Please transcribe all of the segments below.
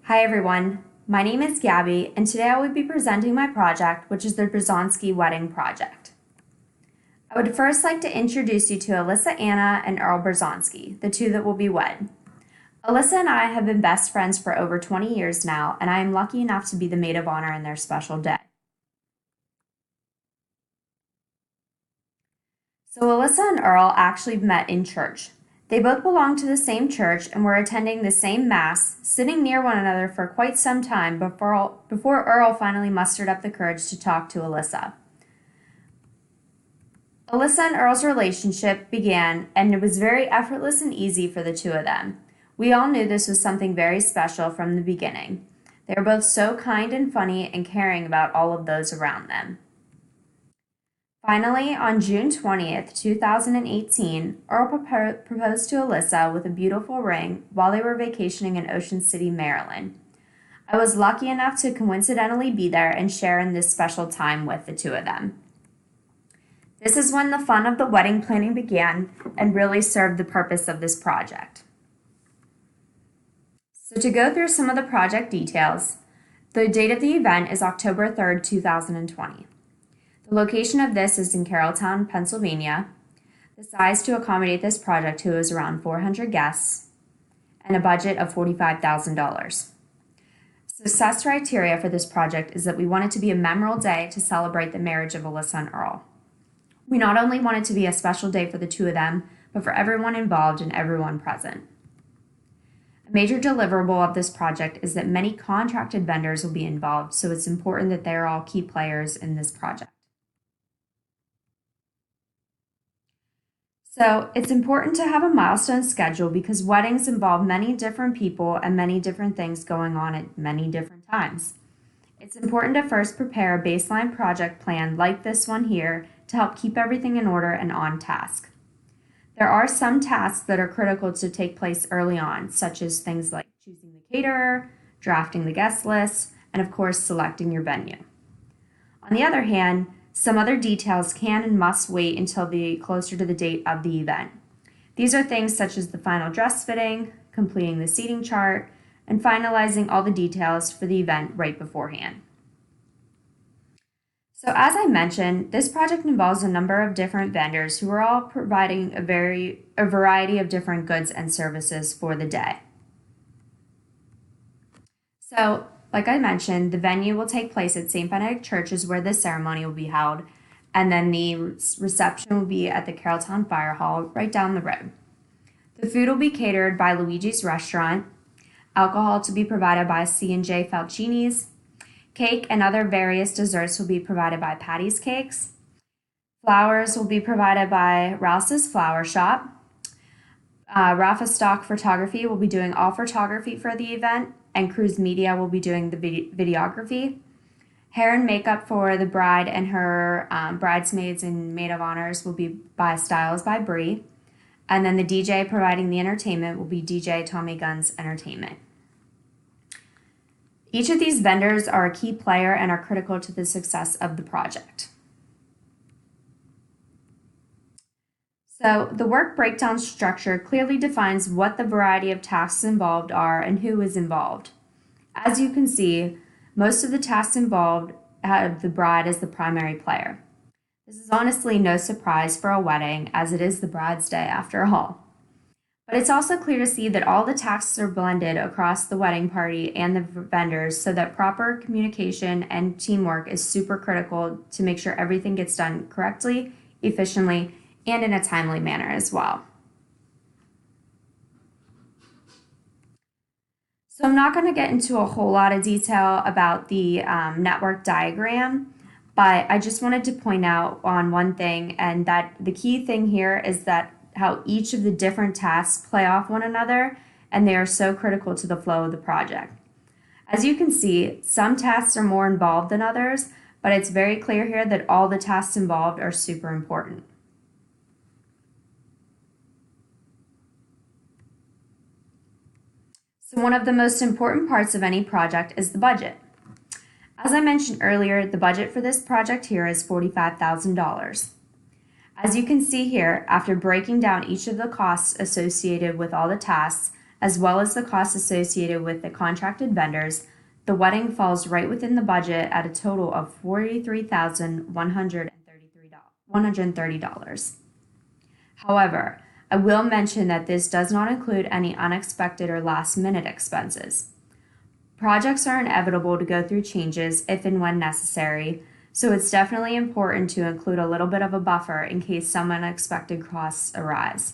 Hi everyone, my name is Gabby and today I will be presenting my project, which is the Brzonski Wedding Project. I would first like to introduce you to Alyssa Anna and Earl Brzonski, the two that will be wed. Alyssa and I have been best friends for over 20 years now, and I am lucky enough to be the maid of honor in their special day. So Alyssa and Earl actually met in church. They both belonged to the same church and were attending the same mass, sitting near one another for quite some time before Earl finally mustered up the courage to talk to Alyssa. Alyssa and Earl's relationship began, and it was very effortless and easy for the two of them. We all knew this was something very special from the beginning. They were both so kind and funny and caring about all of those around them. Finally, on June 20th, 2018, Earl proposed to Alyssa with a beautiful ring while they were vacationing in Ocean City, Maryland. I was lucky enough to coincidentally be there and share in this special time with the two of them. This is when the fun of the wedding planning began and really served the purpose of this project. So to go through some of the project details, the date of the event is October 3rd, 2020. The location of this is in Carrolltown, Pennsylvania. The size to accommodate this project is around 400 guests and a budget of $45,000. Success criteria for this project is that we want it to be a memorable day to celebrate the marriage of Alyssa and Earl. We not only want it to be a special day for the two of them, but for everyone involved and everyone present. A major deliverable of this project is that many contracted vendors will be involved, so it's important that they're all key players in this project. So it's important to have a milestone schedule because weddings involve many different people and many different things going on at many different times. It's important to first prepare a baseline project plan like this one here to help keep everything in order and on task. There are some tasks that are critical to take place early on, such as things like choosing the caterer, drafting the guest list, and of course selecting your venue. On the other hand, some other details can and must wait until closer to the date of the event. These are things such as the final dress fitting, completing the seating chart, and finalizing all the details for the event right beforehand. So as I mentioned, this project involves a number of different vendors who are all providing a variety of different goods and services for the day. So, like I mentioned, the venue will take place at St. Benedict Church is where the ceremony will be held, and then the reception will be at the Carrolltown Fire Hall right down the road. The food will be catered by Luigi's Restaurant, alcohol to be provided by C&J Falcini's, cake and other various desserts will be provided by Patty's Cakes, flowers will be provided by Rouse's Flower Shop, Rafa Stock Photography will be doing all photography for the event, and Cruise Media will be doing the videography. Hair and makeup for the bride and her bridesmaids and maid of honors will be by Styles by Bree. And then the DJ providing the entertainment will be DJ Tommy Guns Entertainment. Each of these vendors are a key player and are critical to the success of the project. So the work breakdown structure clearly defines what the variety of tasks involved are and who is involved. As you can see, most of the tasks involved have the bride as the primary player. This is honestly no surprise for a wedding, as it is the bride's day after all. But it's also clear to see that all the tasks are blended across the wedding party and the vendors so that proper communication and teamwork is super critical to make sure everything gets done correctly, efficiently, and in a timely manner as well. So I'm not going to get into a whole lot of detail about the network diagram, but I just wanted to point out on one thing, and that the key thing here is that how each of the different tasks play off one another, and they are so critical to the flow of the project. As you can see, some tasks are more involved than others, but it's very clear here that all the tasks involved are super important. So one of the most important parts of any project is the budget. As I mentioned earlier, the budget for this project here is $45,000. As you can see here, after breaking down each of the costs associated with all the tasks, as well as the costs associated with the contracted vendors, the wedding falls right within the budget at a total of $43,130. However, I will mention that this does not include any unexpected or last-minute expenses. Projects are inevitable to go through changes if and when necessary, so it's definitely important to include a little bit of a buffer in case some unexpected costs arise.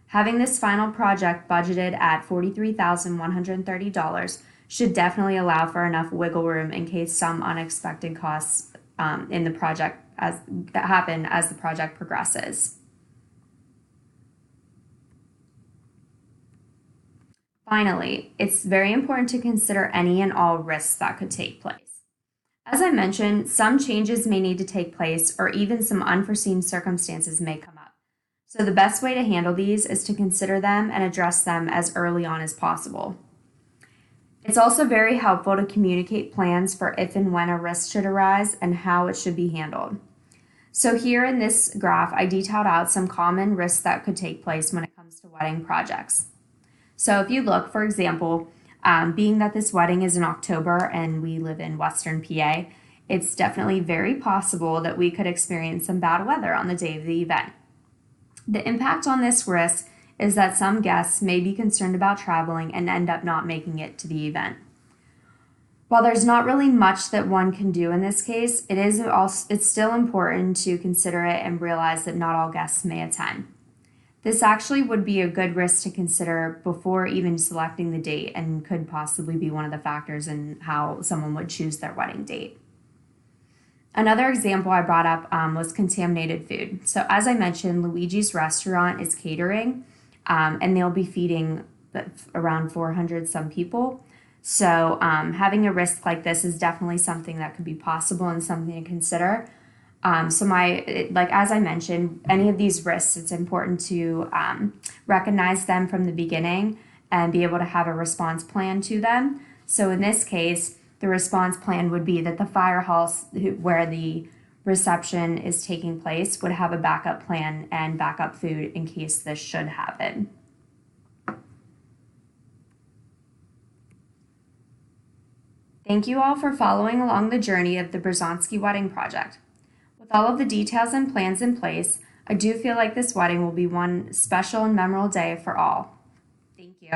Having this final project budgeted at $43,130 should definitely allow for enough wiggle room in case some unexpected costs in the project that happen as the project progresses. Finally, it's very important to consider any and all risks that could take place. As I mentioned, some changes may need to take place or even some unforeseen circumstances may come up. So the best way to handle these is to consider them and address them as early on as possible. It's also very helpful to communicate plans for if and when a risk should arise and how it should be handled. So here in this graph, I detailed out some common risks that could take place when it comes to wedding projects. So if you look, for example, being that this wedding is in October and we live in Western PA, it's definitely very possible that we could experience some bad weather on the day of the event. The impact on this risk is that some guests may be concerned about traveling and end up not making it to the event. While there's not really much that one can do in this case, it's still important to consider it and realize that not all guests may attend. This actually would be a good risk to consider before even selecting the date and could possibly be one of the factors in how someone would choose their wedding date. Another example I brought up was contaminated food. So as I mentioned, Luigi's Restaurant is catering and they'll be feeding around 400 some people. So having a risk like this is definitely something that could be possible and something to consider. As I mentioned, any of these risks, it's important to recognize them from the beginning and be able to have a response plan to them. So in this case, the response plan would be that the fire hall where the reception is taking place would have a backup plan and backup food in case this should happen. Thank you all for following along the journey of the Brzezowski Wedding Project. With all of the details and plans in place, I do feel like this wedding will be one special and memorable day for all. Thank you.